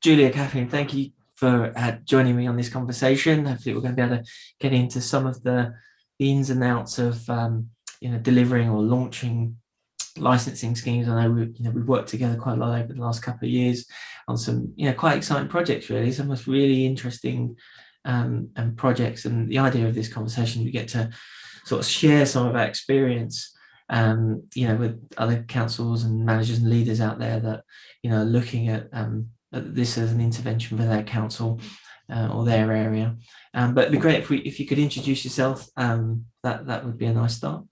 Julia, Catherine, thank you for joining me on this conversation. Hopefully, we're going to be able to get into some of the ins and outs of delivering or launching licensing schemes. I know we've worked together quite a lot over the last couple of years on some quite exciting projects. Really, some of really interesting and projects. And the idea of this conversation, we get to sort of share some of our experience. With other councils and managers and leaders out there that are looking at this as an intervention for their council or their area. But it'd be great if you could introduce yourself. That would be a nice start.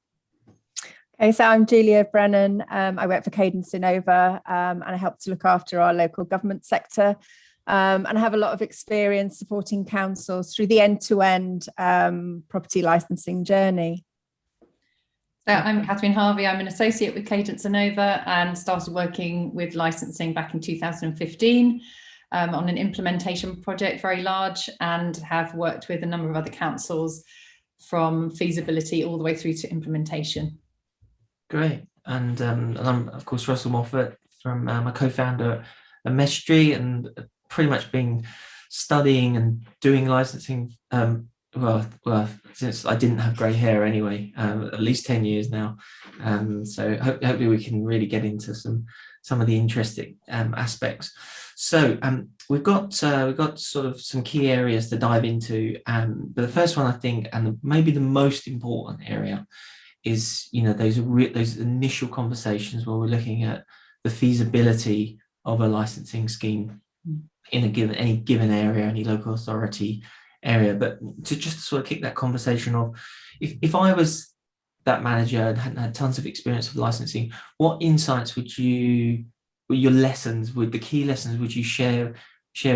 Okay, so I'm Julia Brennan. I work for Cadence and I help to look after our local government sector. And I have a lot of experience supporting councils through the end-to-end property licensing journey. So I'm Catherine Harvey. I'm an associate with Cadence and started working with licensing back in 2015 on an implementation project, very large, and have worked with a number of other councils from feasibility all the way through to implementation. Great. And I'm, of course, Russell Moffatt I'm a co-founder at Metastreet, and pretty much been studying and doing licensing well, since I didn't have grey hair anyway, at least 10 years now. So hopefully we can really get into some of the interesting aspects. So we've got sort of some key areas to dive into. But the first one, I think, and maybe the most important area, is those initial conversations where we're looking at the feasibility of a licensing scheme in any given area, any local authority area. But to just sort of kick that conversation off, if I was that manager and hadn't had tons of experience of licensing, what insights the key lessons would you share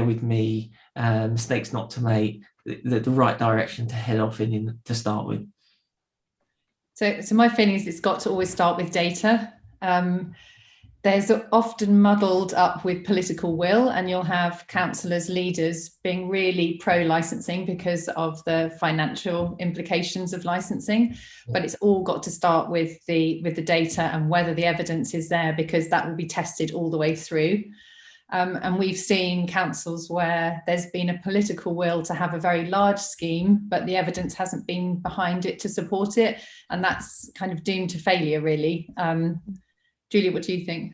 with me, mistakes not to make, the right direction to head off in to start with? So my feeling is it's got to always start with data. There's often muddled up with political will, and you'll have councillors, leaders being really pro-licensing because of the financial implications of licensing. But it's all got to start with the data and whether the evidence is there, because that will be tested all the way through. And we've seen councils where there's been a political will to have a very large scheme, but the evidence hasn't been behind it to support it. And that's kind of doomed to failure, really. Julia, what do you think?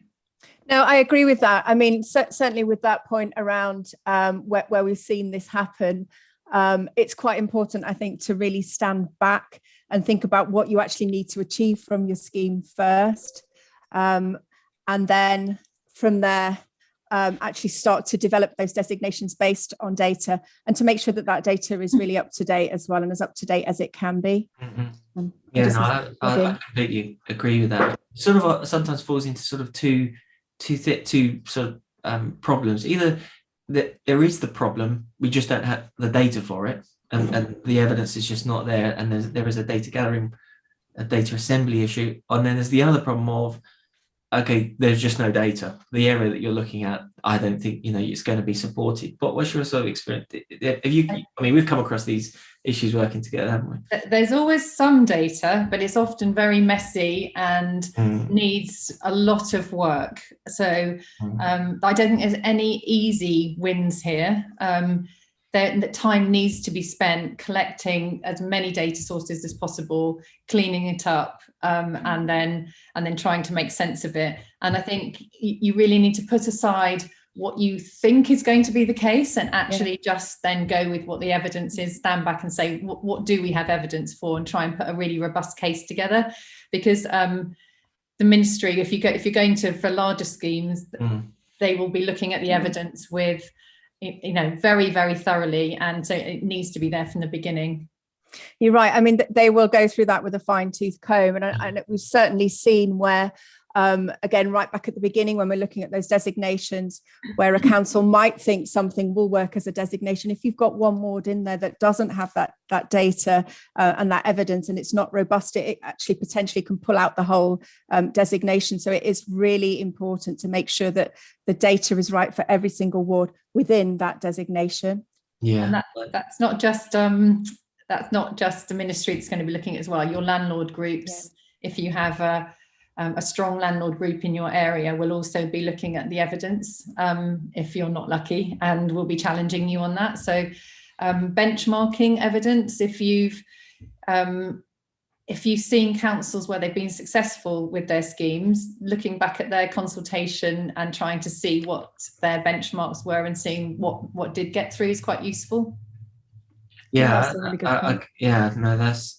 No, I agree with that. I mean, certainly with that point around where we've seen this happen, it's quite important, I think, to really stand back and think about what you actually need to achieve from your scheme first. And then from there, actually start to develop those designations based on data, and to make sure that data is really up to date as well, and as up to date as it can be. Mm-hmm. I completely agree with that. Sort of sometimes falls into sort of two sort of problems. Either that there is the problem, we just don't have the data for it, and the evidence is just not there, and there is a data gathering, a data assembly issue. And then there's the other problem of, okay, there's just no data. The area that you're looking at, I don't think it's going to be supported. But what's your sort of experience? We've come across these issues working together, haven't we? There's always some data, but it's often very messy and needs a lot of work. So I don't think there's any easy wins here. That time needs to be spent collecting as many data sources as possible, cleaning it up, and then trying to make sense of it. And I think you really need to put aside what you think is going to be the case, and actually just then go with what the evidence is, stand back and say, what do we have evidence for, and try and put a really robust case together. Because the ministry, if you're going to for larger schemes, they will be looking at the evidence with very, very thoroughly, and so it needs to be there from the beginning. You're right. I mean, they will go through that with a fine-tooth comb, and we've certainly seen where, again, right back at the beginning, when we're looking at those designations, where a council might think something will work as a designation. If you've got one ward in there that doesn't have that data and that evidence, and it's not robust, it actually potentially can pull out the whole designation. So it is really important to make sure that the data is right for every single ward within that designation. Yeah, and that's not just the ministry that's going to be looking at as well. Your landlord groups, if you have a strong landlord group in your area will also be looking at the evidence, if you're not lucky, and will be challenging you on that. So benchmarking evidence, if you've seen councils where they've been successful with their schemes, looking back at their consultation and trying to see what their benchmarks were and seeing what did get through is quite useful. Yeah, that's a really good point.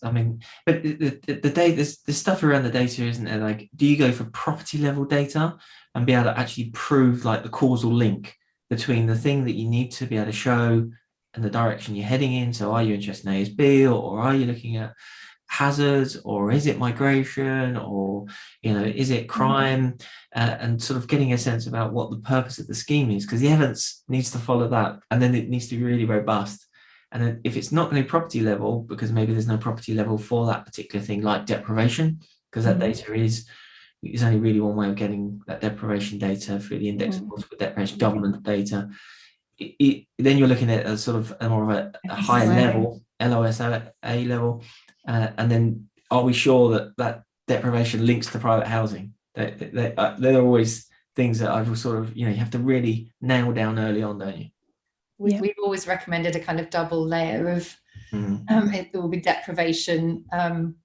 I mean, but the data, there's stuff around the data, isn't there? Like, do you go for property level data and be able to actually prove like the causal link between the thing that you need to be able to show and the direction you're heading in? So are you interested in ASB, or are you looking at hazards, or is it migration, or is it crime, and sort of getting a sense about what the purpose of the scheme is, because the evidence needs to follow that, and then it needs to be really robust. And then if it's not going to be property level, because maybe there's no property level for that particular thing, like deprivation, because that data is only really one way of getting that deprivation data through the index of multiple deprivation government data. Then you're looking at a sort of more of a higher level, LOSA level, and then are we sure that deprivation links to private housing? They're always things that I've sort of, you have to really nail down early on, don't you? We've always recommended a kind of double layer of it will be deprivation,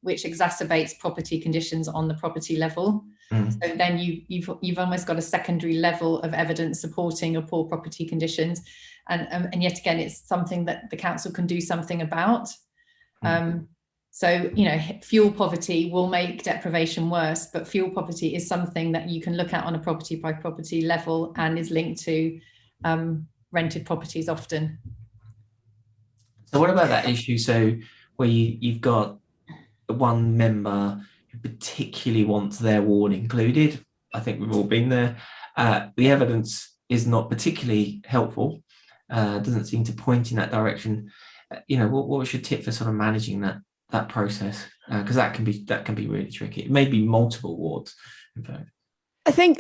which exacerbates property conditions on the property level. So then you've almost got a secondary level of evidence supporting your poor property conditions, and yet again it's something that the council can do something about. So fuel poverty will make deprivation worse, but fuel poverty is something that you can look at on a property by property level and is linked to rented properties often. So what about that issue? So where you've got one member who particularly wants their ward included. I think we've all been there. The evidence is not particularly helpful. Doesn't seem to point in that direction. What was your tip for sort of managing that process? Because that can be really tricky. It may be multiple wards, in fact. I think,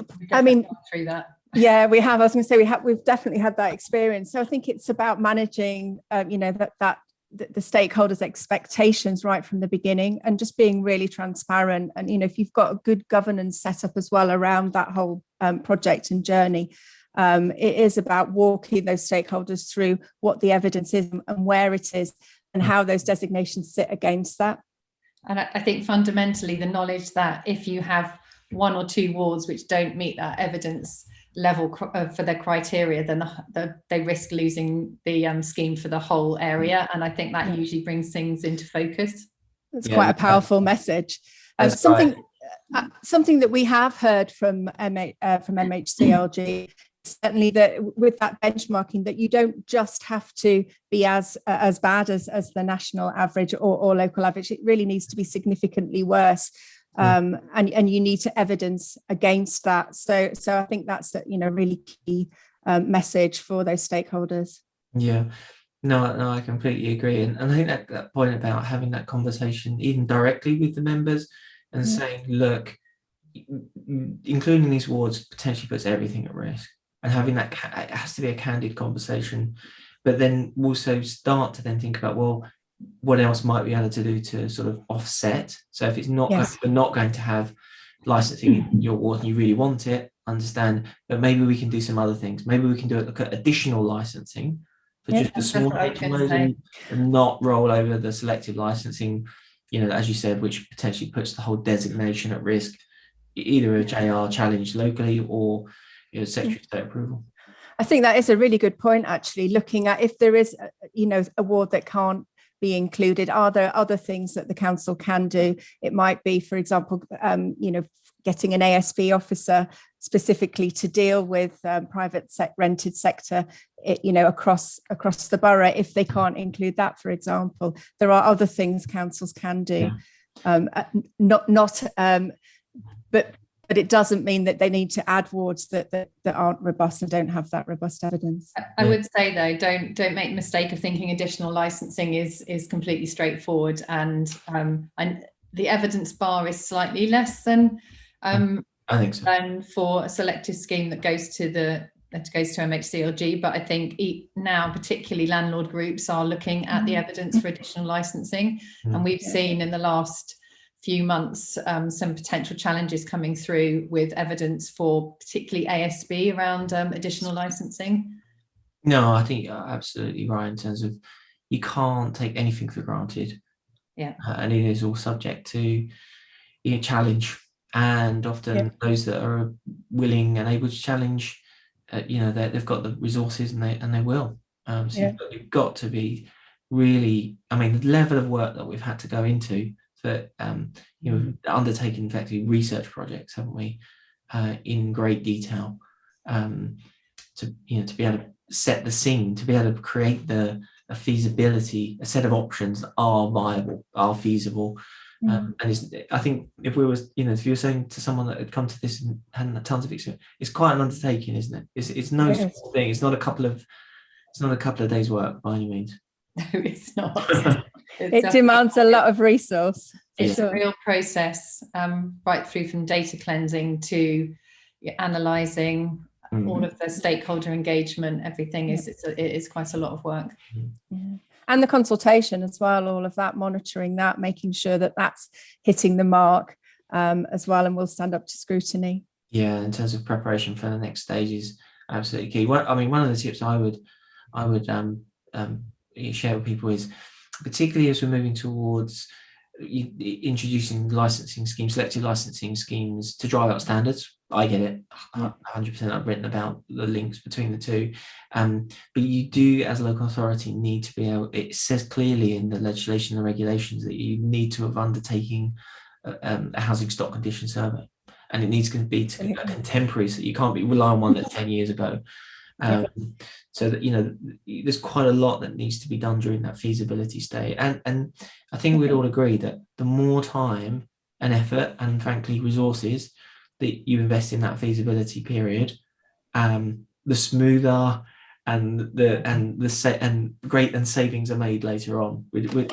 through that. Yeah, we have. I was going to say we've definitely had that experience. So I think it's about managing, the stakeholders' expectations right from the beginning, and just being really transparent. And if you've got a good governance set up as well around that whole project and journey, it is about walking those stakeholders through what the evidence is and where it is, and how those designations sit against that. And I think fundamentally the knowledge that if you have one or two wards which don't meet that evidence level for their criteria, then they risk losing the scheme for the whole area. And I think that usually brings things into focus. It's quite a powerful message. Something that we have heard from MHCLG, certainly that with that benchmarking, that you don't just have to be as bad as the national average or local average. It really needs to be significantly worse. And you need to evidence against that. So I think that's a really key message for those stakeholders. Yeah, no, I completely agree, and I think that point about having that conversation even directly with the members and saying, look, including these wards potentially puts everything at risk, and having that it has to be a candid conversation, but then also start to then think about, well, what else might we be able to do to sort of offset? So if it's not, we're not going to have licensing in your ward and you really want it, understand, but maybe we can do some other things. Maybe we can look at additional licensing for just the small HMOs and not roll over the selective licensing, as you said, which potentially puts the whole designation at risk, either a JR challenge locally or Secretary of State approval. I think that is a really good point, actually, looking at if there is, a ward that can't be included, are there other things that the council can do? It might be, for example, getting an ASB officer specifically to deal with private rented sector, across the borough. If they can't include that, for example, there are other things councils can do. But it doesn't mean that they need to add wards that aren't robust and don't have that robust evidence. I would say though, don't make the mistake of thinking additional licensing is completely straightforward, and the evidence bar is slightly less than I think so. than for a selective scheme that goes to MHCLG. But I think now particularly landlord groups are looking at the evidence for additional licensing, and we've seen in the last few months some potential challenges coming through with evidence for particularly ASB around additional licensing? No, I think you're absolutely right in terms of you can't take anything for granted. Yeah. And it is all subject to challenge. And often those that are willing and able to challenge, they've got the resources and they will. So you've got to be really, I mean, the level of work that we've had to go into for, undertaking effectively research projects, haven't we, in great detail, to be able to set the scene, to be able to create a feasibility, a set of options that are viable, are feasible. And I think if we was, if you were saying to someone that had come to this and hadn't had tons of experience, it's quite an undertaking, isn't it? It's no small thing. It's not a couple of days' work by any means. No, it's not. It demands a lot of resource. It's a real process, right through from data cleansing to analysing, all of the stakeholder engagement, everything it is quite a lot of work. And the consultation as well, all of that, monitoring that, making sure that that's hitting the mark as well, and will stand up to scrutiny. Yeah, in terms of preparation for the next stage is absolutely key. One of the tips I would share with people is, particularly as we're moving towards introducing licensing schemes, selective licensing schemes to drive up standards. I get it, 100%. I've written about the links between the two, but you do, as a local authority, need to be able. It says clearly in the legislation and regulations that you need to have undertaken a housing stock condition survey, and it needs to be a contemporary. So you can't rely on one that's 10 years ago. So that there's quite a lot that needs to be done during that feasibility stage, and I think we'd all agree that the more time and effort and frankly resources that you invest in that feasibility period, the smoother and great and savings are made later on. Would you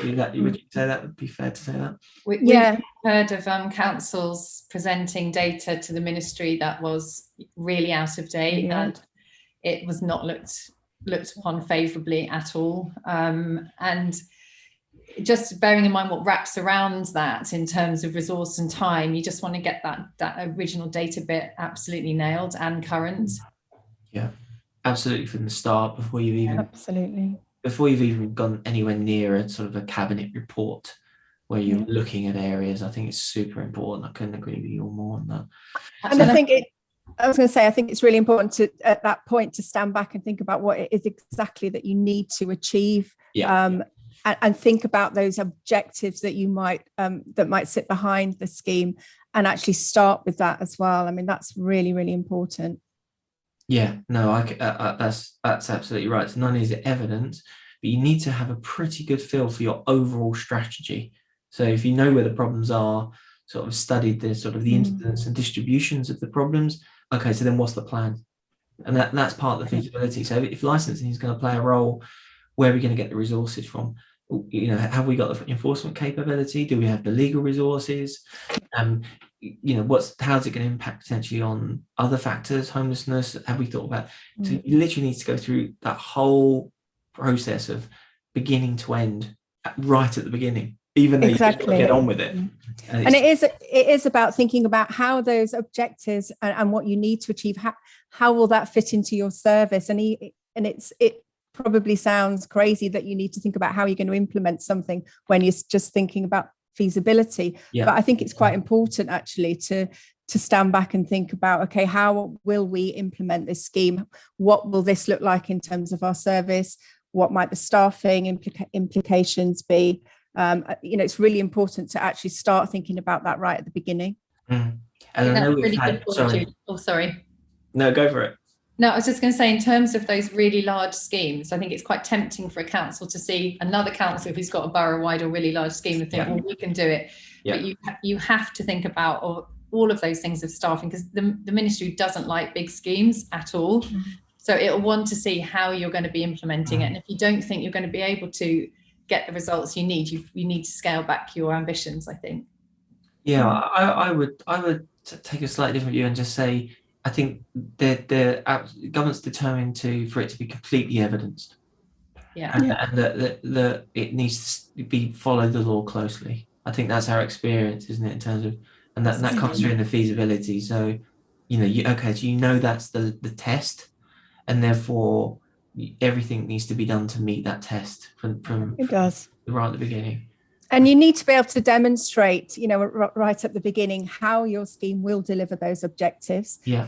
say that would be fair to say that? We've heard of councils presenting data to the ministry that was really out of date, and it was not looked upon favourably at all. And just bearing in mind what wraps around that in terms of resource and time, you just want to get that original data bit absolutely nailed and current. Yeah, absolutely, from the start, before you've even gone anywhere near a sort of a cabinet report where you're looking at areas. I think it's super important. I couldn't agree with you more on that. And I was going to say, I think it's really important to, at that point, to stand back and think about what it is exactly that you need to achieve, and think about those objectives that you might sit behind the scheme, and actually start with that as well. I mean, that's really, really important. Yeah, no, that's absolutely right. So not only is it evidence, but you need to have a pretty good feel for your overall strategy. So if you know where the problems are, sort of studied the sort of the incidents and distributions of the problems. Okay, so then what's the plan? And that's part of the feasibility. So if licensing is going to play a role, where are we going to get the resources from? Have we got the enforcement capability? Do we have the legal resources? How's it going to impact potentially on other factors, homelessness? Have we thought about? So you literally need to go through that whole process of beginning to end, right at the beginning, even though you just want to get on with it. And it is about thinking about how those objectives and what you need to achieve, how will that fit into your service? And it probably sounds crazy that you need to think about how you're going to implement something when you're just thinking about feasibility. But I think it's quite important actually to stand back and think about, okay, how will we implement this scheme? What will this look like in terms of our service? What might the staffing implications be? It's really important to actually start thinking about that right at the beginning. And I know we've had, sorry. No, go for it. No, I was just going to say, in terms of those really large schemes, I think it's quite tempting for a council to see another council who's got a borough-wide or really large scheme and think, well, we can do it. But you have to think about all of those things of staffing, because the ministry doesn't like big schemes at all. So it'll want to see how you're going to be implementing it. And if you don't think you're going to be able to get the results you need, you need to scale back your ambitions, I think. Yeah, I would take a slightly different view and just say, I think the government's determined for it to be completely evidenced, and that it needs to follow the law closely. I think that's our experience, isn't it, in terms of, and that comes through in the feasibility. So, so you know that's the test, and therefore everything needs to be done to meet that test from it does right at the beginning. And you need to be able to demonstrate, right at the beginning, how your scheme will deliver those objectives. Yeah.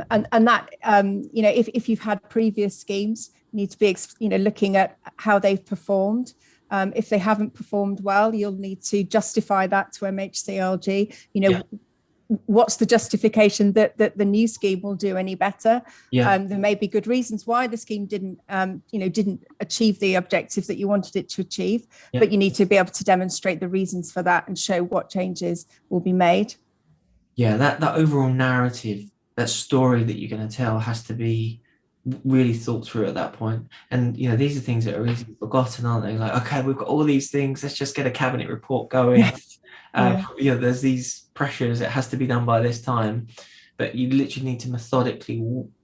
And that, if you've had previous schemes, you need to be, looking at how they've performed. If they haven't performed well, you'll need to justify that to MHCLG. What's the justification that the new scheme will do any better? There may be good reasons why the scheme didn't achieve the objectives that you wanted it to achieve, but you need to be able to demonstrate the reasons for that and show what changes will be made. Yeah, that overall narrative, that story that you're going to tell has to be really thought through at that point. And these are things that are easily forgotten, aren't they? Like, okay, we've got all these things, let's just get a cabinet report going. Yes. There's these pressures, it has to be done by this time, but you literally need to methodically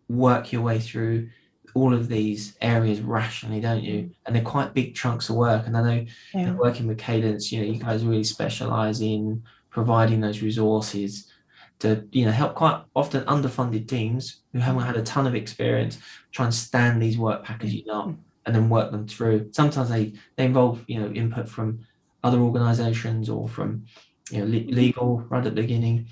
work your way through all of these areas rationally, don't you? And they're quite big chunks of work. And I know working with Cadence, you guys really specialize in providing those resources to help quite often underfunded teams who haven't had a ton of experience try and stand these work packages up and then work them through. Sometimes they involve input from other organizations or from legal right at the beginning.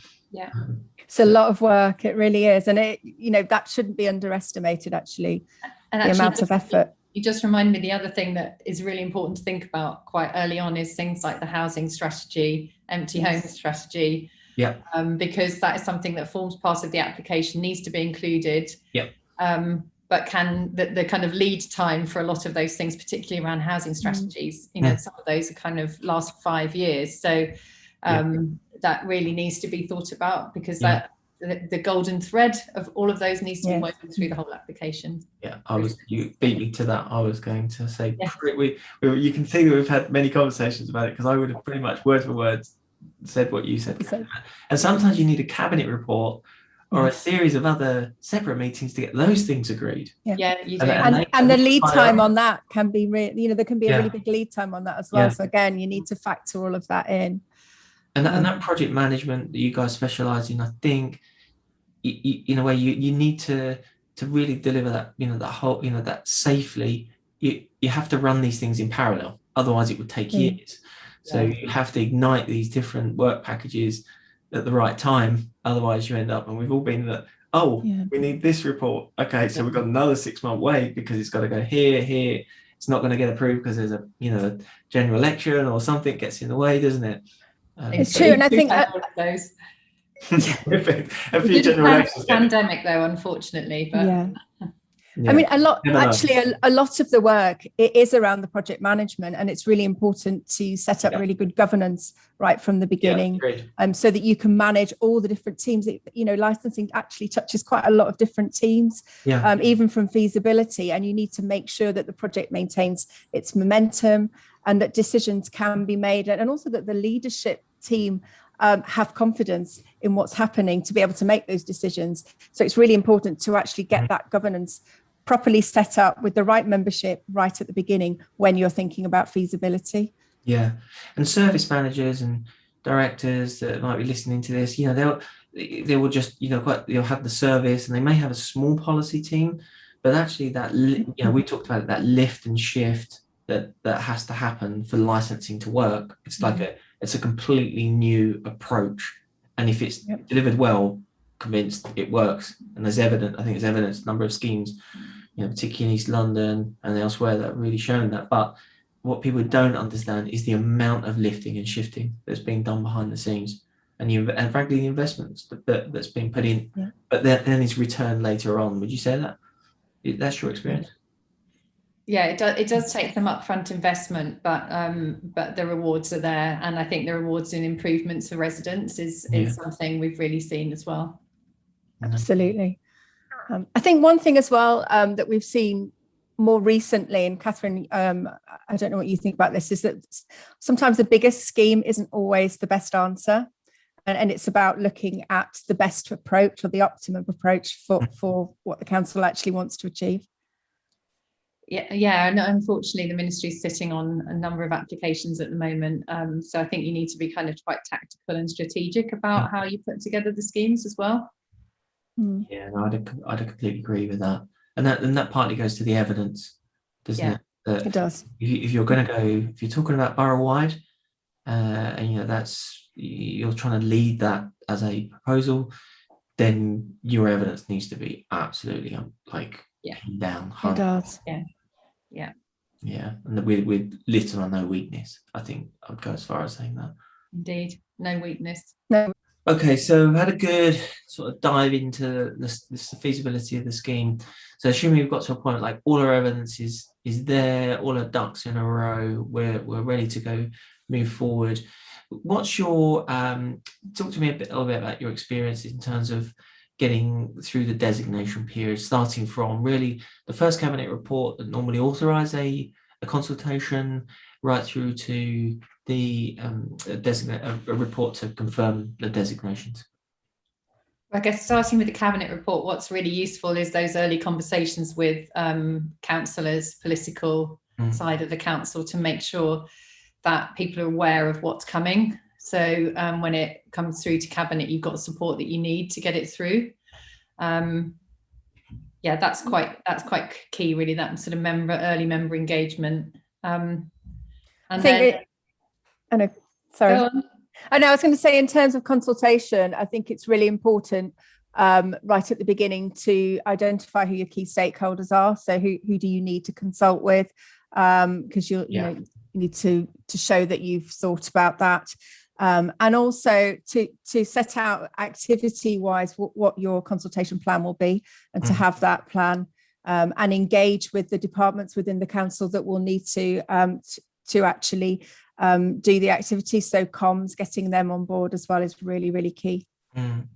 It's a lot of work, it really is, and it that shouldn't be underestimated, actually, and the amount of effort. You just remind me, the other thing that is really important to think about quite early on is things like the housing strategy, empty home strategy, because that is something that forms part of the application, needs to be included, but the kind of lead time for a lot of those things, particularly around housing strategies, some of those are kind of last 5 years, so that really needs to be thought about, because that the golden thread of all of those needs to be woven through the whole application. You beat me to that. I was going to say, you can see that we've had many conversations about it, because I would have pretty much word for word said what you said. And sometimes you need a cabinet report or a series of other separate meetings to get those things agreed. You do. And the lead time on that can be there can be a really big lead time on that as well. So again, you need to factor all of that in. And that project management that you guys specialize in, I think, in a way, you need to really deliver that, that whole, that safely. You have to run these things in parallel, otherwise it would take years. So you have to ignite these different work packages at the right time, otherwise you end up, and we've all been that, we need this report, okay, so we've got another 6-month wait because it's got to go here, it's not going to get approved because there's a general election or something gets in the way, doesn't it? It's true, and I think those a few general elections. Pandemic though, unfortunately, but I mean, a lot of the work, it is around the project management, and it's really important to set up really good governance right from the beginning, so that you can manage all the different teams. Licensing actually touches quite a lot of different teams, even from feasibility, and you need to make sure that the project maintains its momentum and that decisions can be made, and also that the leadership team have confidence in what's happening to be able to make those decisions. So it's really important to actually get that governance properly set up with the right membership right at the beginning when you're thinking about feasibility. And service managers and directors that might be listening to this, they will just they'll have the service, and they may have a small policy team, but actually that we talked about that lift and shift that has to happen for licensing to work. It's like it's a completely new approach, and if it's delivered well, convinced it works. And there's evidence, a number of schemes, particularly in East London and elsewhere, that have really shown that. But what people don't understand is the amount of lifting and shifting that's being done behind the scenes, and frankly the investments that's been put in, but then is returned later on. Would you say that's your experience? It does take some upfront investment, but the rewards are there, and I think the rewards in improvements for residents is something we've really seen as well. Absolutely. I think one thing as well that we've seen more recently, and Catherine, I don't know what you think about this, is that sometimes the biggest scheme isn't always the best answer, and it's about looking at the best approach or the optimum approach for what the council actually wants to achieve. Yeah. And unfortunately, the ministry is sitting on a number of applications at the moment. So I think you need to be kind of quite tactical and strategic about how you put together the schemes as well. Yeah, no, I'd completely agree with that, and that partly goes to the evidence, doesn't it? That it does. If you're going to go, if you're talking about borough wide, and you're trying to lead that as a proposal, then your evidence needs to be absolutely pinned down. It does. Yeah, and with little or no weakness. I think I'd go as far as saying that. Indeed, no weakness. No. Okay, so we've had a good sort of dive into the feasibility of the scheme. So assuming we've got to a point like all our evidence is there, all our ducks in a row, we're ready to go, move forward. What's your talk to me a little bit about your experiences in terms of getting through the designation period, starting from really the first cabinet report that normally authorise a consultation, right through to the a report to confirm the designations. I guess starting with the cabinet report, what's really useful is those early conversations with councillors, political side of the council, to make sure that people are aware of what's coming. So when it comes through to cabinet, you've got the support that you need to get it through. Yeah, that's quite key, really. That sort of early member engagement. Sorry. I know, I was going to say, in terms of consultation, I think it's really important right at the beginning to identify who your key stakeholders are. So who do you need to consult with? Because you need to show that you've thought about that. And also to set out activity-wise what your consultation plan will be, and to have that plan and engage with the departments within the council that will need to actually do the activity. So comms, getting them on board as well, is really, really key.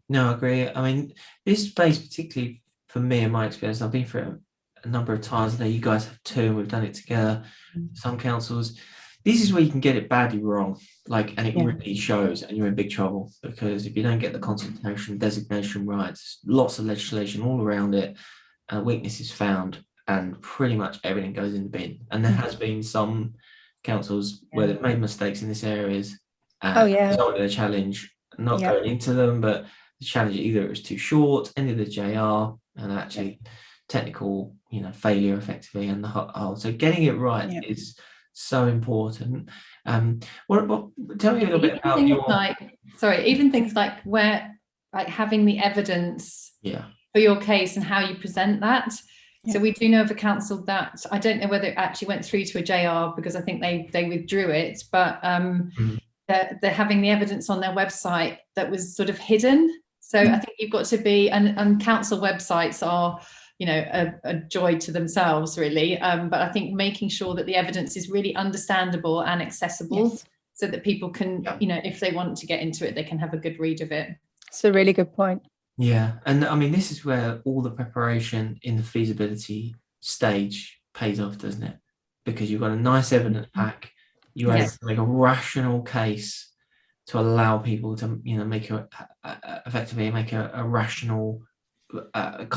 No, I agree. I mean, this space, particularly for me and my experience, I've been through it a number of times. Now you guys have too, and we've done it together. Some councils, this is where you can get it badly wrong, and it really shows, and you're in big trouble, because if you don't get the consultation designation right, there's lots of legislation all around it, and weakness is found, and pretty much everything goes in the bin. And there has been some councils where they've made mistakes in this areas, and resulted in a challenge, not going into them, but the challenge, either it was too short, ended the JR, and actually technical failure effectively, and the whole. So getting it right is so important. Tell me a little bit about even things like where, having the evidence for your case and how you present that. So we do know of a council that, I don't know whether it actually went through to a JR, because I think they withdrew it, but they're having the evidence on their website that was sort of hidden. So I think you've got to be, and council websites are, a joy to themselves, really. But I think making sure that the evidence is really understandable and accessible, so that people can, if they want to get into it, they can have a good read of it. It's a really good point. Yeah, and I mean, this is where all the preparation in the feasibility stage pays off, doesn't it? Because you've got a nice evidence pack, you're able to make a rational case to allow people to, effectively make a rational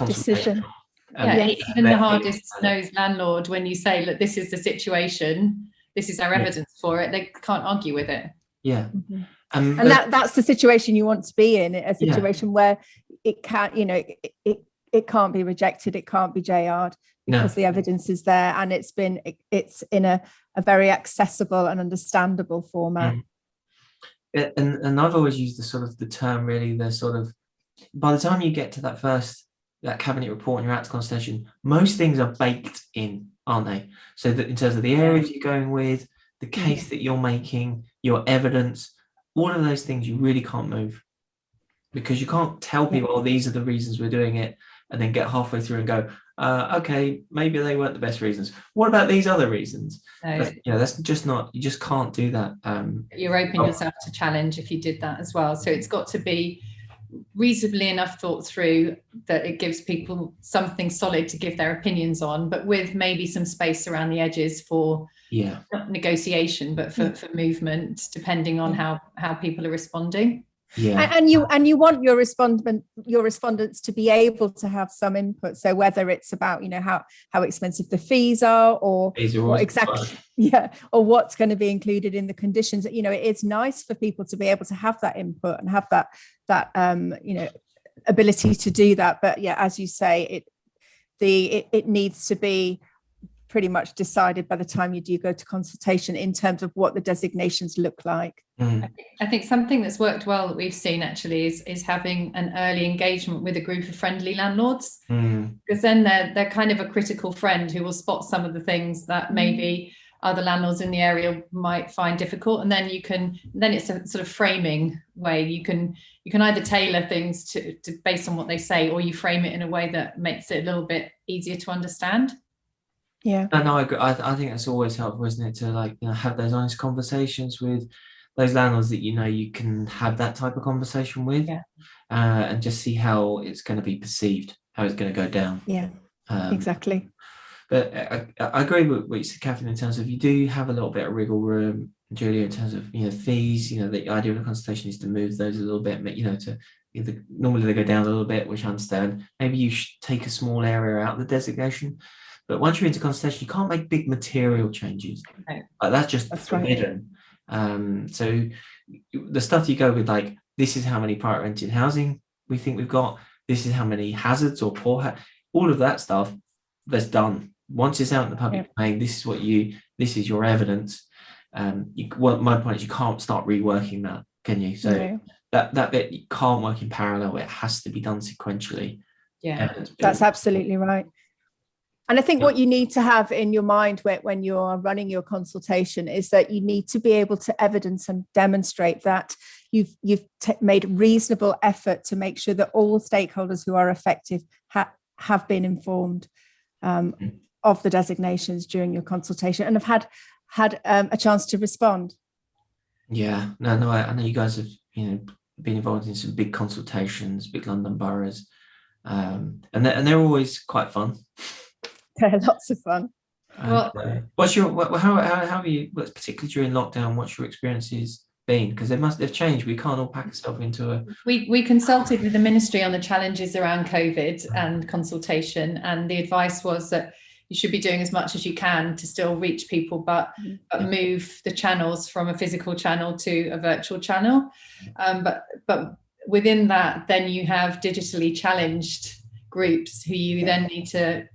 decision. Even the hardest nosed landlord, when you say, look, this is the situation, this is our evidence for it, they can't argue with it. Yeah. And that's the situation you want to be in, a situation where it can't, it can't be rejected, it can't be JR'd, because the evidence is there, and it's in a very accessible and understandable format. And I've always used the term, really, by the time you get to that cabinet report and you're out to consultation, most things are baked in, aren't they? So that in terms of the areas you're going with, the case that you're making, your evidence, all of those things you really can't move, because you can't tell people, oh, these are the reasons we're doing it, and then get halfway through and go, okay, maybe they weren't the best reasons. What about these other reasons? That's just not, you just can't do that. You're opening yourself to challenge if you did that as well. So it's got to be reasonably enough thought through that it gives people something solid to give their opinions on, but with maybe some space around the edges for not negotiation, but for movement, depending on how people are responding. Yeah. And you want your respondents to be able to have some input. So whether it's about, how expensive the fees are, or what exactly, or what's going to be included in the conditions, it's nice for people to be able to have that input and have that ability to do that. But yeah, as you say, it needs to be pretty much decided by the time you do go to consultation in terms of what the designations look like. I think something that's worked well that we've seen actually is having an early engagement with a group of friendly landlords, because then they're kind of a critical friend who will spot some of the things that maybe other landlords in the area might find difficult, and then it's a sort of framing way. You can either tailor things to based on what they say, or you frame it in a way that makes it a little bit easier to understand. Yeah. And I agree. I think that's always helpful, isn't it, to have those honest conversations with those landlords that you can have that type of conversation with, and just see how it's going to be perceived, how it's going to go down. Yeah, exactly. But I agree with what you said, Catherine, in terms of you do have a little bit of wriggle room, Julia, in terms of fees. The idea of a consultation is to move those a little bit. Normally they go down a little bit, which I understand. Maybe you should take a small area out of the designation. But once you're into consultation, you can't make big material changes. Right. That's forbidden. Right. So the stuff you go with, like, this is how many private rented housing we think we've got. This is how many hazards or all of that stuff. That's done. Once it's out in the public domain, this is your evidence. My point is, you can't start reworking that, can you? So that bit you can't work in parallel. It has to be done sequentially. Yeah, that's absolutely right. And I think what you need to have in your mind when you're running your consultation is that you need to be able to evidence and demonstrate that you've made reasonable effort to make sure that all stakeholders who are affected have been informed of the designations during your consultation and have had a chance to respond. Yeah, no, I know you guys have been involved in some big consultations, big London boroughs, and they're always quite fun. They're lots of fun. Well, how have you, particularly during lockdown, what's your experiences been? Because they've changed. We can't all pack ourselves into a. We consulted with the ministry on the challenges around COVID and consultation, and the advice was that you should be doing as much as you can to still reach people, but move the channels from a physical channel to a virtual channel. But within that, then you have digitally challenged groups who you then need to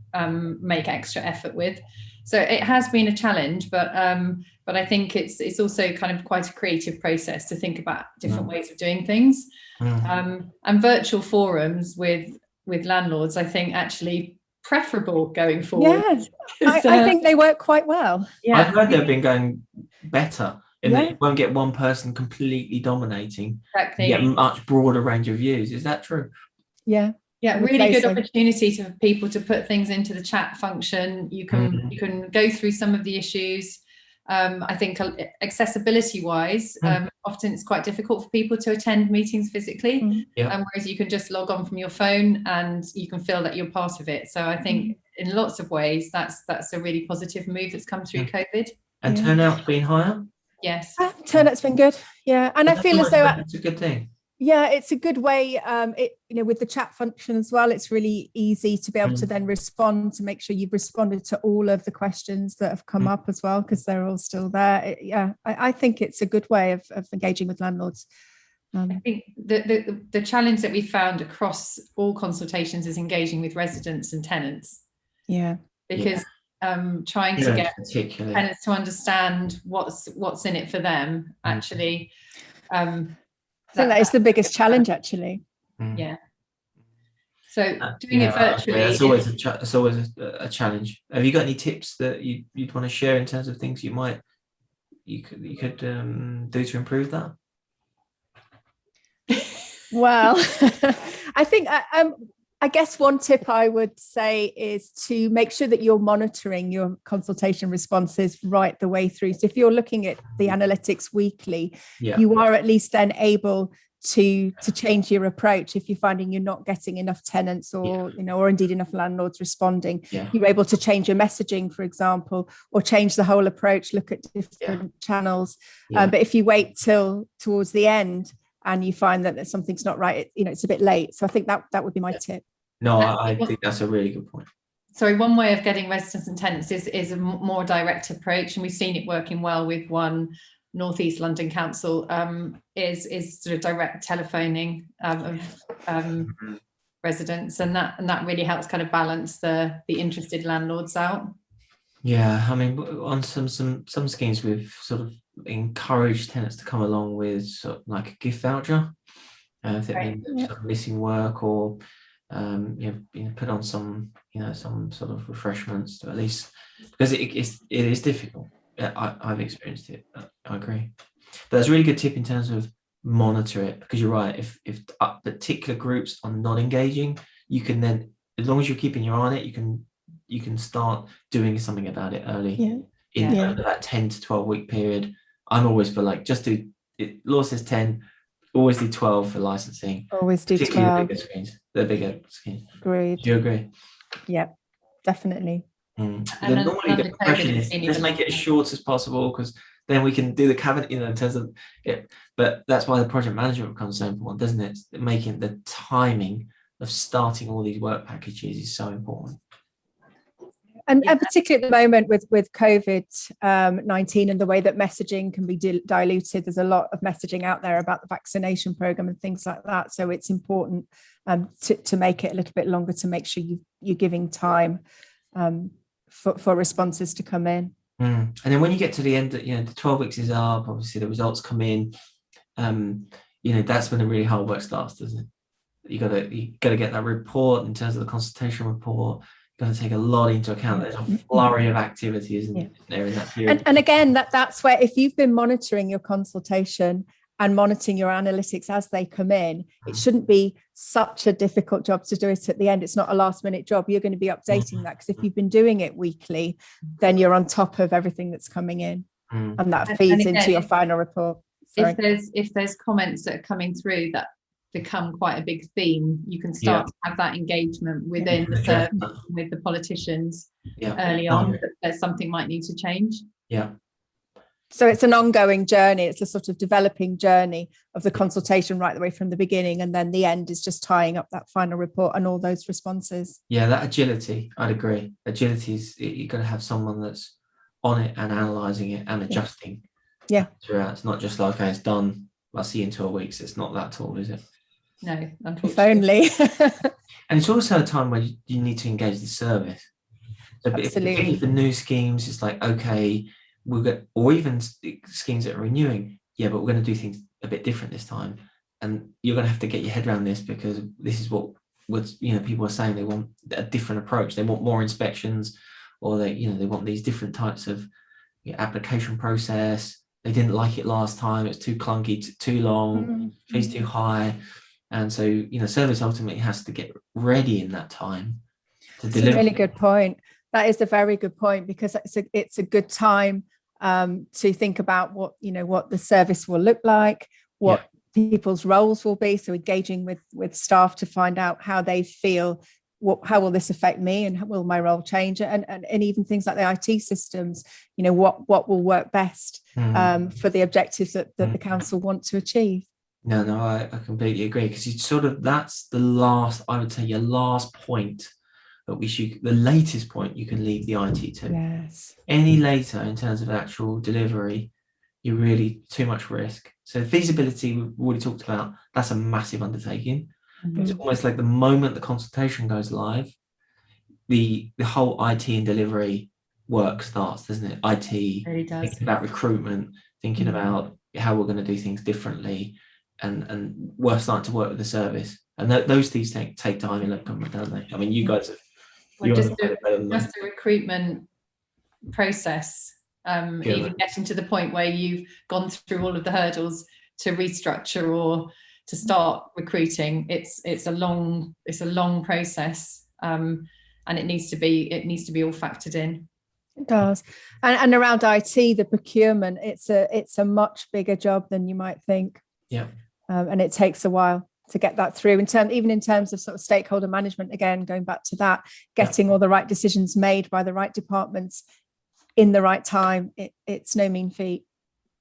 make extra effort with. So it has been a challenge, but I think it's also kind of quite a creative process to think about different ways of doing things. And virtual forums with landlords, I think, actually preferable going forward. Yes, I think they work quite well. Yeah, I've heard they've been going better. And that you won't get one person completely dominating. Exactly. You get a much broader range of views. Is that true? Yeah. Yeah, really good opportunity for people to put things into the chat function. You can go through some of the issues. I think accessibility wise, often it's quite difficult for people to attend meetings physically, whereas you can just log on from your phone and you can feel that you're part of it. So I think in lots of ways that's a really positive move that's come through COVID. And turnout's been higher? Yes. Turnout's been good. Yeah. And I feel as though it's a good thing. Yeah, it's a good way, with the chat function as well, it's really easy to be able to then respond, to make sure you've responded to all of the questions that have come up as well, because they're all still there. I think it's a good way of engaging with landlords. I think the challenge that we found across all consultations is engaging with residents and tenants. Yeah. Because trying to get tenants to understand what's in it for them, actually. I think that is the biggest challenge, actually. Yeah. So doing it virtually. It's always a challenge. Have you got any tips that you'd want to share in terms of things you could do to improve that? Well, I think I guess one tip I would say is to make sure that you're monitoring your consultation responses right the way through. So if you're looking at the analytics weekly, you are at least then able to change your approach. If you're finding you're not getting enough tenants or indeed enough landlords responding, you're able to change your messaging, for example, or change the whole approach, look at different channels. But if you wait till towards the end and you find that something's not right, it's a bit late. So I think that would be my tip. No, I think that's a really good point. Sorry, one way of getting residents and tenants is a more direct approach, and we've seen it working well with one North East London Council, is sort of direct telephoning of residents, and that really helps kind of balance the interested landlords out. Yeah, I mean, on some schemes we've sort of encouraged tenants to come along with sort of like a gift voucher, if they've been sort of missing work, or put on some sort of refreshments to at least, because it is difficult. I've experienced it. I agree, but that's a really good tip in terms of monitor it, because you're right. If particular groups are not engaging, you can then, as long as you're keeping your eye on it, you can start doing something about it early in that 10 to 12 week period. I'm always for like, just do it. Law says 10, always do 12 for licensing. Always do 12. The bigger schemes. Agreed. Do you agree? Yeah, definitely. Normally the question is, let's make it as short as possible, because then we can do the cabinet, in terms of it. But that's why the project management becomes so important, doesn't it? Making the timing of starting all these work packages is so important. And particularly at the moment with COVID-19 and the way that messaging can be diluted, there's a lot of messaging out there about the vaccination program and things like that. So it's important to make it a little bit longer, to make sure you're giving time for responses to come in. And then when you get to the end, the 12 weeks is up, obviously the results come in, that's when the really hard work starts, doesn't it? You gotta get that report in terms of the consultation report. Going to take a lot into account. There's a flurry of activity, isn't there, in that period? And again, that's where, if you've been monitoring your consultation and monitoring your analytics as they come in, it shouldn't be such a difficult job to do it at the end. It's not a last minute job. You're going to be updating that, because if you've been doing it weekly, then you're on top of everything that's coming in, and that feeds into your final report. Sorry. If there's comments that are coming through that become quite a big theme, you can start to have that engagement within the service with the politicians early on, that something might need to change. So it's an ongoing journey. It's a sort of developing journey of the consultation right the way from the beginning, and then the end is just tying up that final report and all those responses. That agility, I'd agree. Agility is, you've got to have someone that's on it and analysing it and adjusting throughout. It's not just like, okay, it's done, I'll see you in 12 weeks. It's not that tall, is it? No, unfortunately. If only. And it's also a time where you need to engage the service. So particularly for new schemes, it's like, okay, we'll get, or even schemes that are renewing, but we're going to do things a bit different this time. And you're going to have to get your head around this, because this is what people are saying. They want a different approach. They want more inspections, or they want these different types of application process. They didn't like it last time. It's too clunky, too long, fees too high. And so, service ultimately has to get ready in that time to deliver. That's a really good point. That is a very good point, because it's a good time to think about what the service will look like, what people's roles will be. So engaging with staff to find out how they feel, how will this affect me, and how will my role change, and even things like the IT systems, what will work best for the objectives that the council want to achieve. No, I completely agree, because that's the last, I would say, your last point at which the latest point you can leave the IT to. Yes. Any later in terms of actual delivery, you're really too much risk. So feasibility, we've already talked about, that's a massive undertaking. It's almost like the moment the consultation goes live, the whole IT and delivery work starts, doesn't it? IT, really does. Thinking about recruitment, thinking about how we're going to do things differently, and we're starting to work with the service. And those things take time in local government, don't they? I mean, you guys have... just the recruitment process, even getting to the point where you've gone through all of the hurdles to restructure or to start recruiting, it's a long process, and it needs to be all factored in. It does. And around IT, the procurement, it's a much bigger job than you might think. And it takes a while to get that through, even in terms of sort of stakeholder management. Again, going back to that, getting all the right decisions made by the right departments in the right time, it's no mean feat.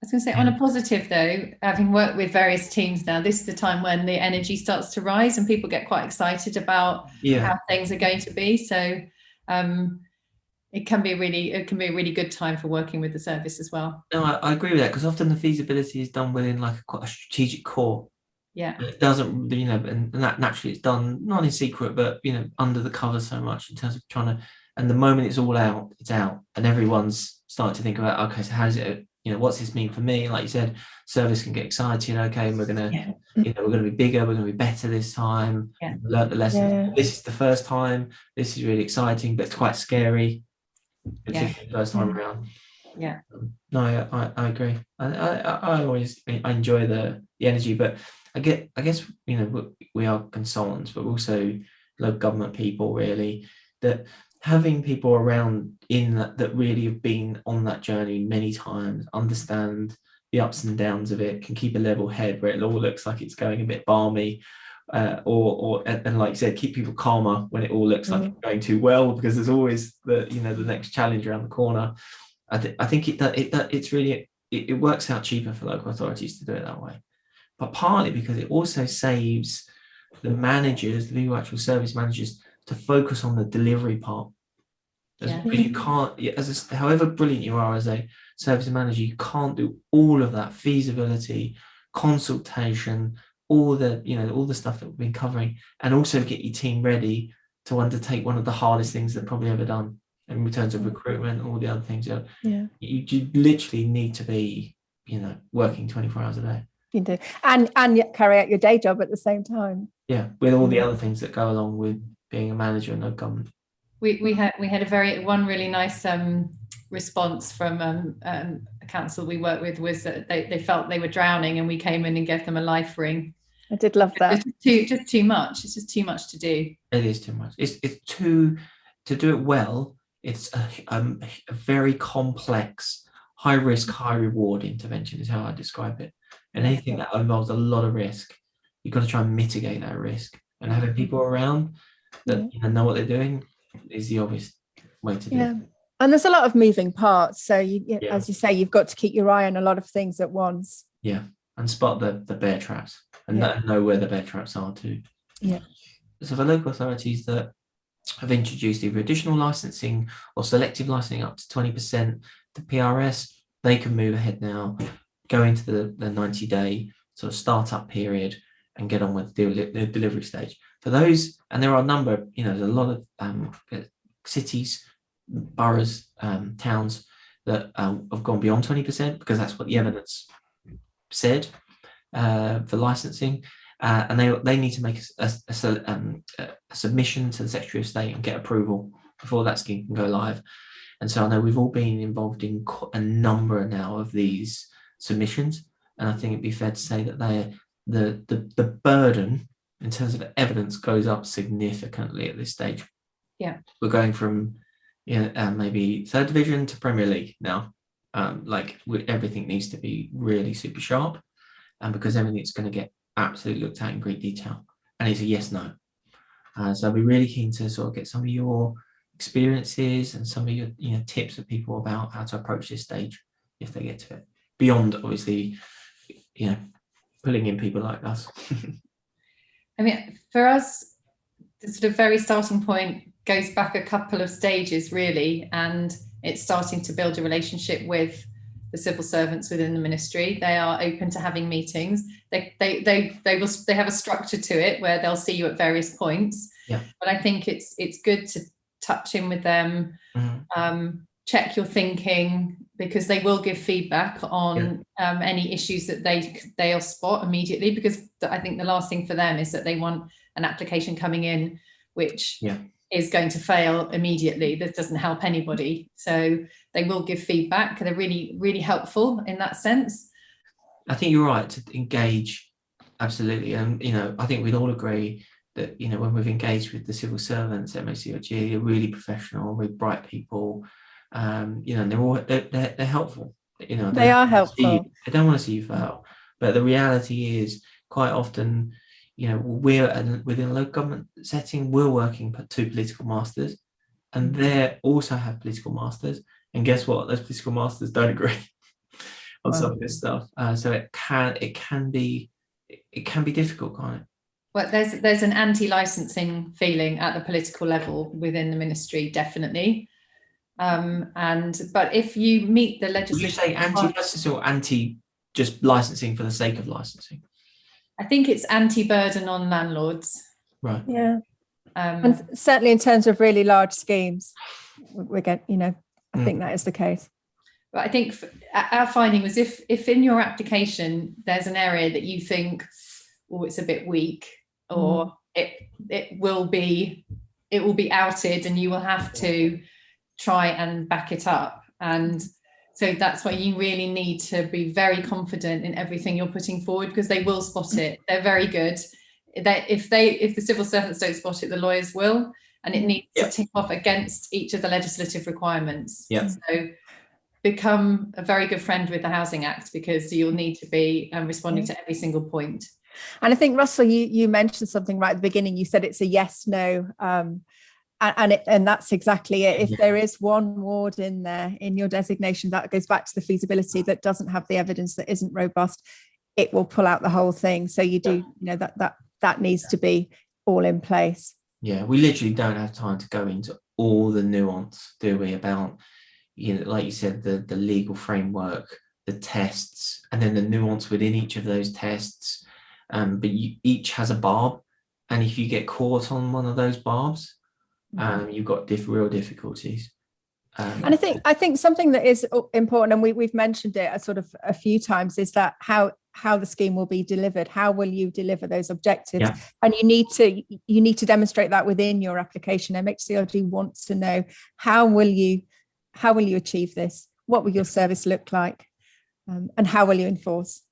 was going to say, on a positive though, having worked with various teams now, this is the time when the energy starts to rise and people get quite excited about how things are going to be. So it can be a really good time for working with the service as well. No, I agree with that, because often the feasibility is done within like quite a strategic core. Yeah. It doesn't, and that naturally it's done not in secret, but under the cover so much in terms of trying to. And the moment it's all out, it's out, and everyone's starting to think about, okay, so how's it? What's this mean for me? Like you said, service can get excited. Okay, we're gonna, we're gonna be bigger. We're gonna be better this time. Yeah. Learn the lessons. This is the first time. This is really exciting, but it's quite scary. Particularly the first time around. Yeah. No, I agree. I always enjoy the energy, but I guess we are consultants, but also local government people, really, that having people around in that really have been on that journey many times, understand the ups and downs of it, can keep a level head where it all looks like it's going a bit balmy, and like you said, keep people calmer when it all looks like it's going too well, because there's always the next challenge around the corner. I think it's really it works out cheaper for local authorities to do it that way, but partly because it also saves the managers, the actual service managers, to focus on the delivery part. Because you can't, however brilliant you are as a service manager, you can't do all of that feasibility, consultation, all the stuff that we've been covering, and also get your team ready to undertake one of the hardest things they've probably ever done in terms of recruitment, all the other things. You literally need to be working 24 hours a day. You do, and carry out your day job at the same time. Yeah, with all the other things that go along with being a manager in local government. We had one really nice response from a council we work with, was that they felt they were drowning, and we came in and gave them a life ring. I did love that. It's just too much. It's just too much to do. It is too much. It's to do it well. It's a very complex, high risk, high reward intervention is how I describe it. And anything that involves a lot of risk, you've got to try and mitigate that risk. And having people around that know what they're doing is the obvious way to do it. And there's a lot of moving parts. So as you say, you've got to keep your eye on a lot of things at once. Yeah. And spot the bear traps and know where the bear traps are too. Yeah. So for local authorities that have introduced either additional licensing or selective licensing up to 20% to PRS, they can move ahead now, go into the 90-day sort of startup period and get on with the delivery stage. For those, and there are a number, there's a lot of cities, boroughs, towns that have gone beyond 20% because that's what the evidence said for licensing. And they need to make a submission to the Secretary of State and get approval before that scheme can go live. And so I know we've all been involved in a number now of these submissions, and I think it'd be fair to say that the burden in terms of evidence goes up significantly at this stage. Yeah, we're going from maybe third division to Premier League now. Everything needs to be really super sharp, and because everything's going to get absolutely looked at in great detail, and it's a yes no. So I'd be really keen to sort of get some of your experiences and some of your tips for people about how to approach this stage if they get to it, beyond obviously pulling in people like us. I mean, for us, the sort of very starting point goes back a couple of stages really, and it's starting to build a relationship with the civil servants within the ministry. They are open to having meetings. They have a structure to it where they'll see you at various points. Yeah. But I think it's good to touch in with them, check your thinking, because they will give feedback on any issues that they'll spot immediately, because I think the last thing for them is that they want an application coming in which is going to fail immediately. That doesn't help anybody. So they will give feedback. They're really, really helpful in that sense. I think you're right to engage, absolutely. And I think we'd all agree that when we've engaged with the civil servants at MOCOG, they're really professional, really bright people. And they're helpful. They are helpful. They don't want to see you fail, but the reality is quite often, we're within a local government setting, we're working to political masters, and they also have political masters. And guess what? Those political masters don't agree on some of this stuff. So it can be difficult, can't it? Well, there's an anti-licensing feeling at the political level within the ministry, definitely. But if you meet the legislature, would you say anti-licensing or anti just licensing for the sake of licensing? I think it's anti-burden on landlords. Right. Yeah. And certainly in terms of really large schemes, I think that is the case. But I think our finding was if in your application there's an area that you think, oh, it's a bit weak, or it will be outed, and you will have to try and back it up. And so that's why you really need to be very confident in everything you're putting forward, because they will spot it. They're very good. If the civil servants don't spot it, the lawyers will, and it needs to tick off against each of the legislative requirements. Yeah. So become a very good friend with the Housing Act, because you'll need to be responding to every single point. And I think, Russell, you mentioned something right at the beginning. You said it's a yes, no, and that's exactly it. If there is one ward in there in your designation that goes back to the feasibility that doesn't have the evidence, that isn't robust, it will pull out the whole thing. So you do, that needs to be all in place. Yeah, we literally don't have time to go into all the nuance, do we, about, like you said, the legal framework, the tests, and then the nuance within each of those tests. But each has a barb, and if you get caught on one of those barbs, you've got real difficulties. And I think something that is important, and we've mentioned it a few times, is that how the scheme will be delivered. How will you deliver those objectives? Yeah. And you need to demonstrate that within your application. MHCLG wants to know how will you achieve this? What will your service look like? And how will you enforce?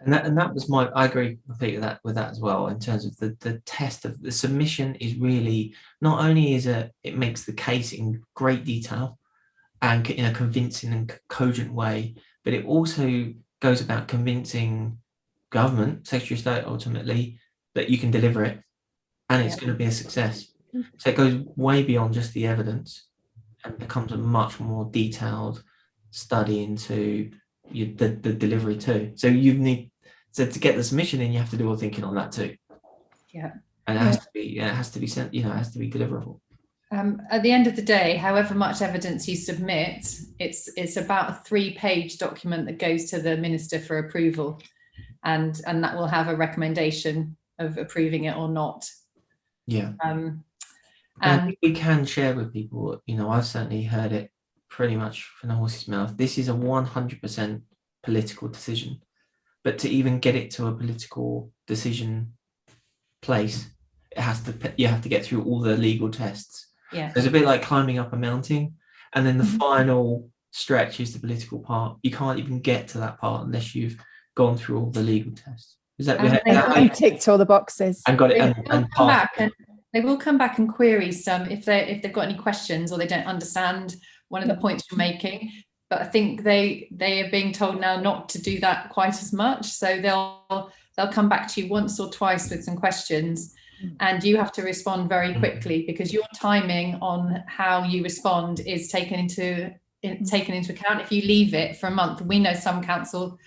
And that was I agree completely with that as well, in terms of the test of the submission is really, not only it makes the case in great detail and in a convincing and cogent way, but it also goes about convincing government, Secretary of State ultimately, that you can deliver it and it's going to be a success. So it goes way beyond just the evidence and becomes a much more detailed study into the delivery too. So to get the submission in, you have to do all thinking on that too. Yeah. And it has to be sent, it has to be deliverable. At the end of the day, however much evidence you submit, it's about a 3-page document that goes to the minister for approval, and that will have a recommendation of approving it or not. Yeah. And we can share with people, I've certainly heard it pretty much from the horse's mouth. This is a 100% political decision, but to even get it to a political decision place, you have to get through all the legal tests. Yeah, it's a bit like climbing up a mountain, and then the final stretch is the political part. You can't even get to that part unless you've gone through all the legal tests. Is that and ticked all the boxes and got it? They will come back and query some if they've got any questions or they don't understand one of the points you're making. But I think they are being told now not to do that quite as much. So they'll come back to you once or twice with some questions, and you have to respond very quickly, because your timing on how you respond is taken into account. If you leave it for a month, we know some council,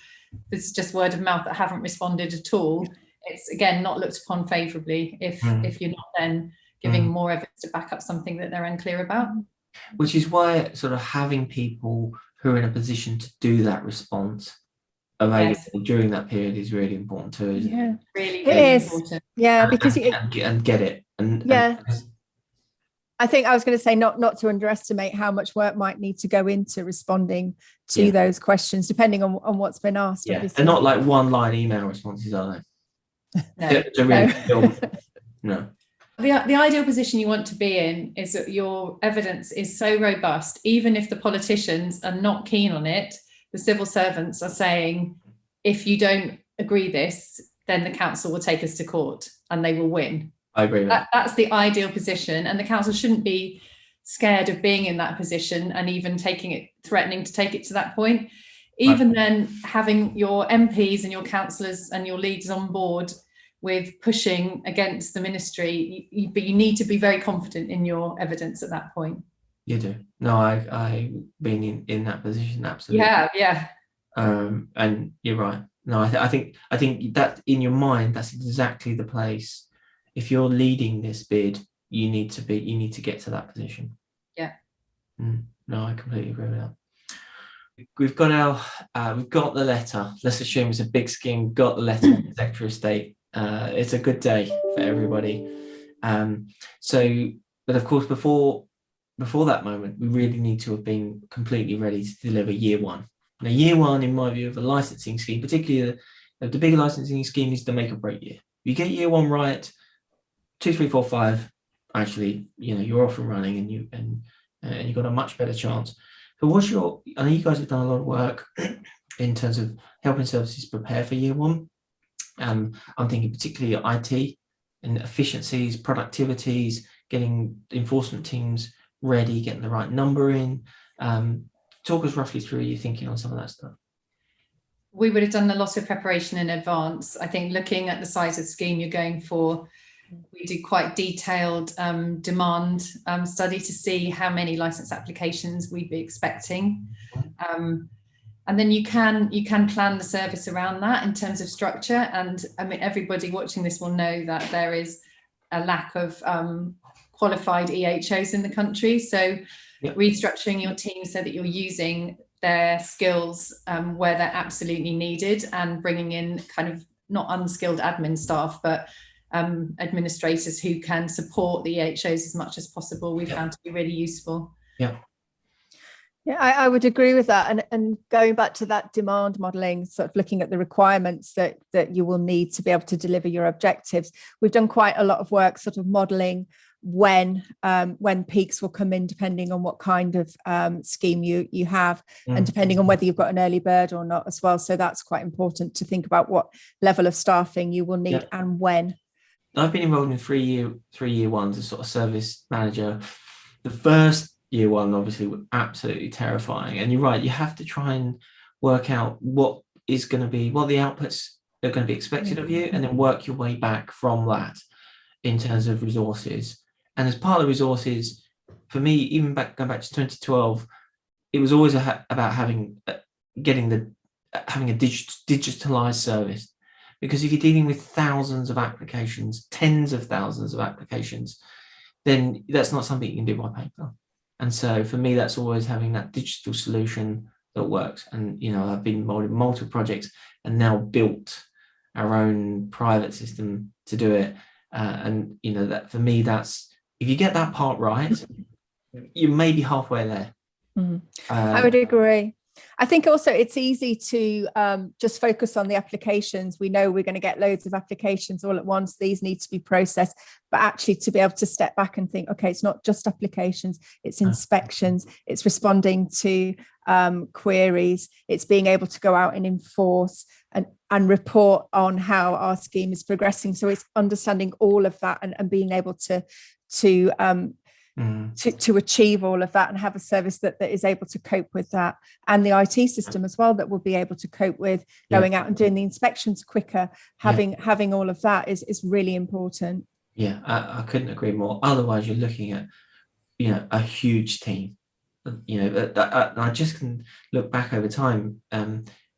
it's just word of mouth, that haven't responded at all. It's again not looked upon favourably if you're not then giving more evidence to back up something that they're unclear about. Which is why sort of having people who are in a position to do that response available during that period is really important too, isn't it? Really, it is important. Yeah, because and get it. I think I was going to say not to underestimate how much work might need to go into responding to those questions, depending on what's been asked. Yeah, obviously. they're not like one-line email responses, are they? No. The ideal position you want to be in is that your evidence is so robust, even if the politicians are not keen on it, the civil servants are saying, if you don't agree this, then the council will take us to court and they will win. I agree with that. That's the ideal position, and the council shouldn't be scared of being in that position and even threatening to take it to that point. Even then, having your MPs and your councillors and your leaders on board with pushing against the ministry, but you need to be very confident in your evidence at that point. You do. No, I've been in that position, absolutely. Yeah. And you're right. No, I think that in your mind, that's exactly the place. If you're leading this bid, you need to get to that position. Yeah. No, I completely agree with that. We've got the letter. Let's assume it's a big scheme. Got the letter from the Secretary of State. It's a good day for everybody. But of course, before that moment, we really need to have been completely ready to deliver year one. Now, year one, in my view, of a licensing scheme, particularly the bigger licensing scheme, is the make or break year. You get year one right, 2, 3, 4, 5. Actually, you're off and running, and you've got a much better chance. So, I know you guys have done a lot of work in terms of helping services prepare for year one. I'm thinking particularly IT and efficiencies, productivities, getting enforcement teams ready, getting the right number in. Talk us roughly through your thinking on some of that stuff. We would have done a lot of preparation in advance. I think looking at the size of the scheme you're going for, we did quite detailed demand study to see how many license applications we'd be expecting. And then you can plan the service around that in terms of structure. And I mean, everybody watching this will know that there is a lack of qualified EHOs in the country. So restructuring your team so that you're using their skills where they're absolutely needed, and bringing in kind of not unskilled admin staff, but administrators who can support the EHOs as much as possible, we found to be really useful. Yeah, I would agree with that. And going back to that demand modelling, sort of looking at the requirements that you will need to be able to deliver your objectives. We've done quite a lot of work sort of modelling when peaks will come in, depending on what kind of scheme you have, and depending on whether you've got an early bird or not as well. So that's quite important to think about what level of staffing you will need and when. I've been involved in three year ones as sort of service manager. The first year one obviously was absolutely terrifying, and you're right, you have to try and work out what the outputs are going to be expected of you, and then work your way back from that in terms of resources. And as part of the resources, for me, even going back to 2012, it was always about having a digitalized service. Because if you're dealing with thousands of applications, tens of thousands of applications, then that's not something you can do by paper. And so for me, that's always having that digital solution that works. And, I've been involved in multiple projects and now built our own private system to do it. And, that for me, that's, if you get that part right, you may be halfway there. I would agree. I think also it's easy to just focus on the applications. We know we're going to get loads of applications all at once. These need to be processed, but actually to be able to step back and think, okay, it's not just applications, it's inspections, it's responding to queries, it's being able to go out and enforce and report on how our scheme is progressing. So it's understanding all of that and being able to achieve all of that and have a service that is able to cope with that, and the IT system as well that will be able to cope with going out and doing the inspections quicker. Having all of that is really important. I couldn't agree more. Otherwise you're looking at a huge team. I just can look back over time.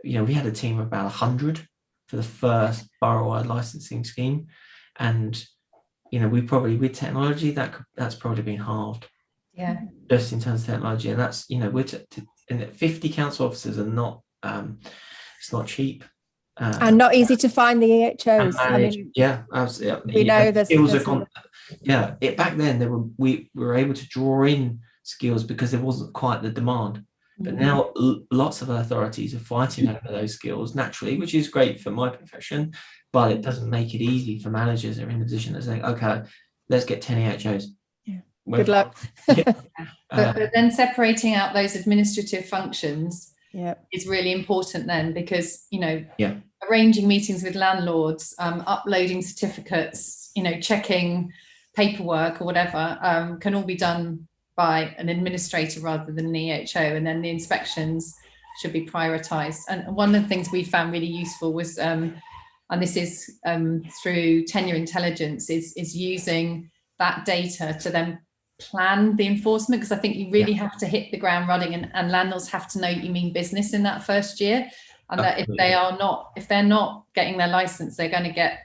We had a team of about 100 for the first borough-wide licensing scheme, and we probably, with technology, that's probably been halved. Just in terms of technology, and that's and 50 council officers are not. It's not cheap. And not easy to find the EHOs. Absolutely. We know there's back then we were able to draw in skills because there wasn't quite the demand. But now lots of authorities are fighting over those skills naturally, which is great for my profession, but it doesn't make it easy for managers who are in the position of saying, okay, let's get 10 EHOs. Good luck. But then separating out those administrative functions is really important then, because, arranging meetings with landlords, uploading certificates, checking paperwork or whatever, can all be done by an administrator rather than an EHO, and then the inspections should be prioritised. And one of the things we found really useful was, and this is through tenure intelligence, is using that data to then plan the enforcement, because I think you really have to hit the ground running, and landlords have to know you mean business in that first year, and that if they're not getting their license, they're going to get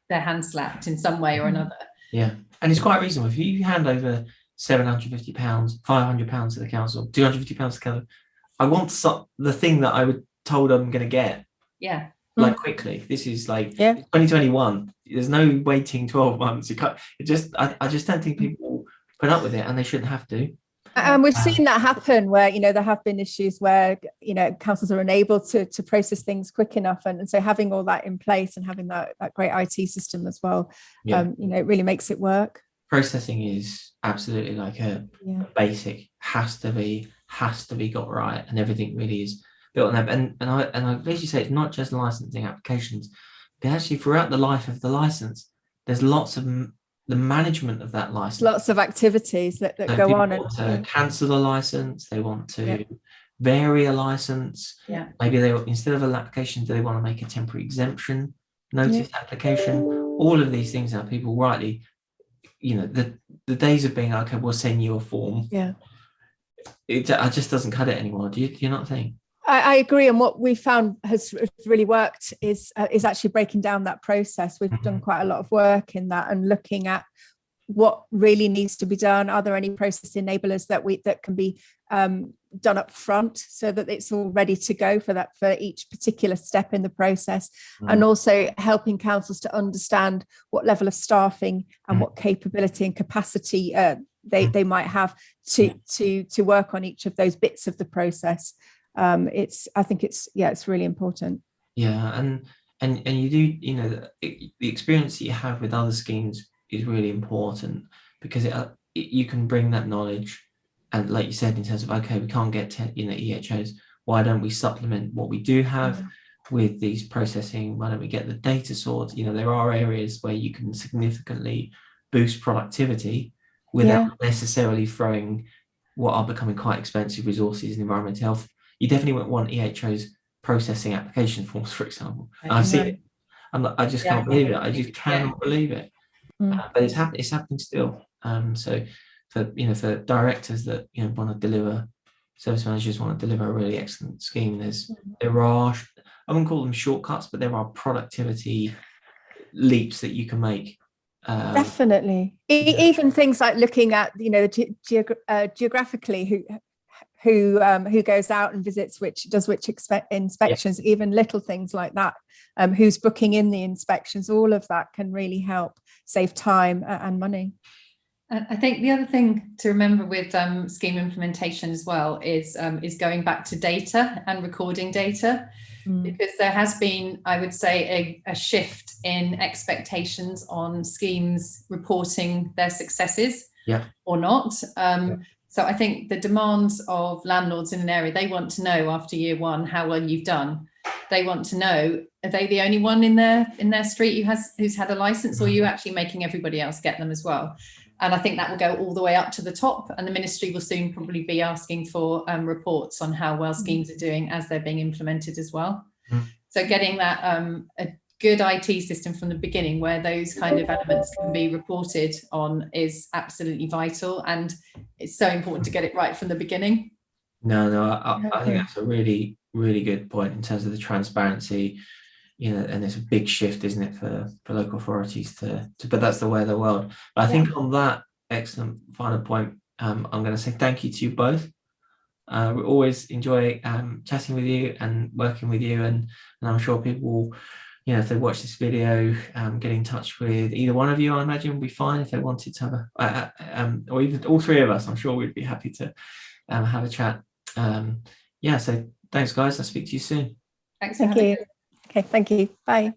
their hand slapped in some way or another. Yeah, and it's quite reasonable. If you hand over £750, £500 to the council, £250 to the council, I want the thing that I would told I'm going to get. Yeah. Like quickly. This is like 2021. There's no waiting 12 months. You can't. I just don't think people put up with it, and they shouldn't have to. And we've seen that happen where, there have been issues where, councils are unable to process things quick enough. And so having all that in place and having that great IT system as well, it really makes it work. Processing is absolutely like a basic, has to be got right, and everything really is built on that. And I basically say it's not just licensing applications, but actually throughout the life of the license, there's lots of the management of that license. Lots of activities that so go on. Want to cancel a license, they want to vary a license. Yeah. Maybe they, instead of an application, do they want to make a temporary exemption notice application? All of these things now, people rightly, the days of being okay, we'll send you a form. Yeah. It just doesn't cut it anymore. Do you not think? I agree, and what we found has really worked is actually breaking down that process. We've done quite a lot of work in that, and looking at what really needs to be done. Are there any process enablers that can be done up front, so that it's all ready to go for each particular step in the process, and also helping councils to understand what level of staffing and what capability and capacity they might have to work on each of those bits of the process. I think it's really important. Yeah, and you do, the experience that you have with other schemes is really important, because you can bring that knowledge, and like you said, in terms of, okay, we can't get EHOs, why don't we supplement what we do have with these processing? Why don't we get the data sorted? There are areas where you can significantly boost productivity without necessarily throwing what are becoming quite expensive resources in environmental health. You definitely won't want EHOs processing application forms, for example. I see it. I just can't believe it. I just cannot believe it. But it's happening still. So for directors that want to deliver, service managers want to deliver a really excellent scheme, there are, I wouldn't call them shortcuts, but there are productivity leaps that you can make. Definitely. Even things like looking at geographically who goes out and visits which inspections, even little things like that, who's booking in the inspections, all of that can really help save time and money. I think the other thing to remember with scheme implementation as well is going back to data and recording data, because there has been, I would say, a shift in expectations on schemes reporting their successes or not. So I think the demands of landlords in an area, they want to know after year one how well you've done. They want to know, are they the only one in their street who's had a license, or are you actually making everybody else get them as well? And I think that will go all the way up to the top, and the ministry will soon probably be asking for reports on how well schemes are doing as they're being implemented as well. So getting that a good IT system from the beginning, where those kind of elements can be reported on, is absolutely vital, and it's so important to get it right from the beginning. I think that's a really, really good point in terms of the transparency, and it's a big shift, isn't it, for local authorities to but that's the way of the world. But I think on that excellent final point, I'm going to say thank you to you both. We always enjoy chatting with you and working with you, and I'm sure people will, if they watch this video, get in touch with either one of you. I imagine would be fine if they wanted to have or even all three of us. I'm sure we'd be happy to have a chat. So thanks, guys. I'll speak to you soon. Thanks. Thank you. Okay, thank you. Bye.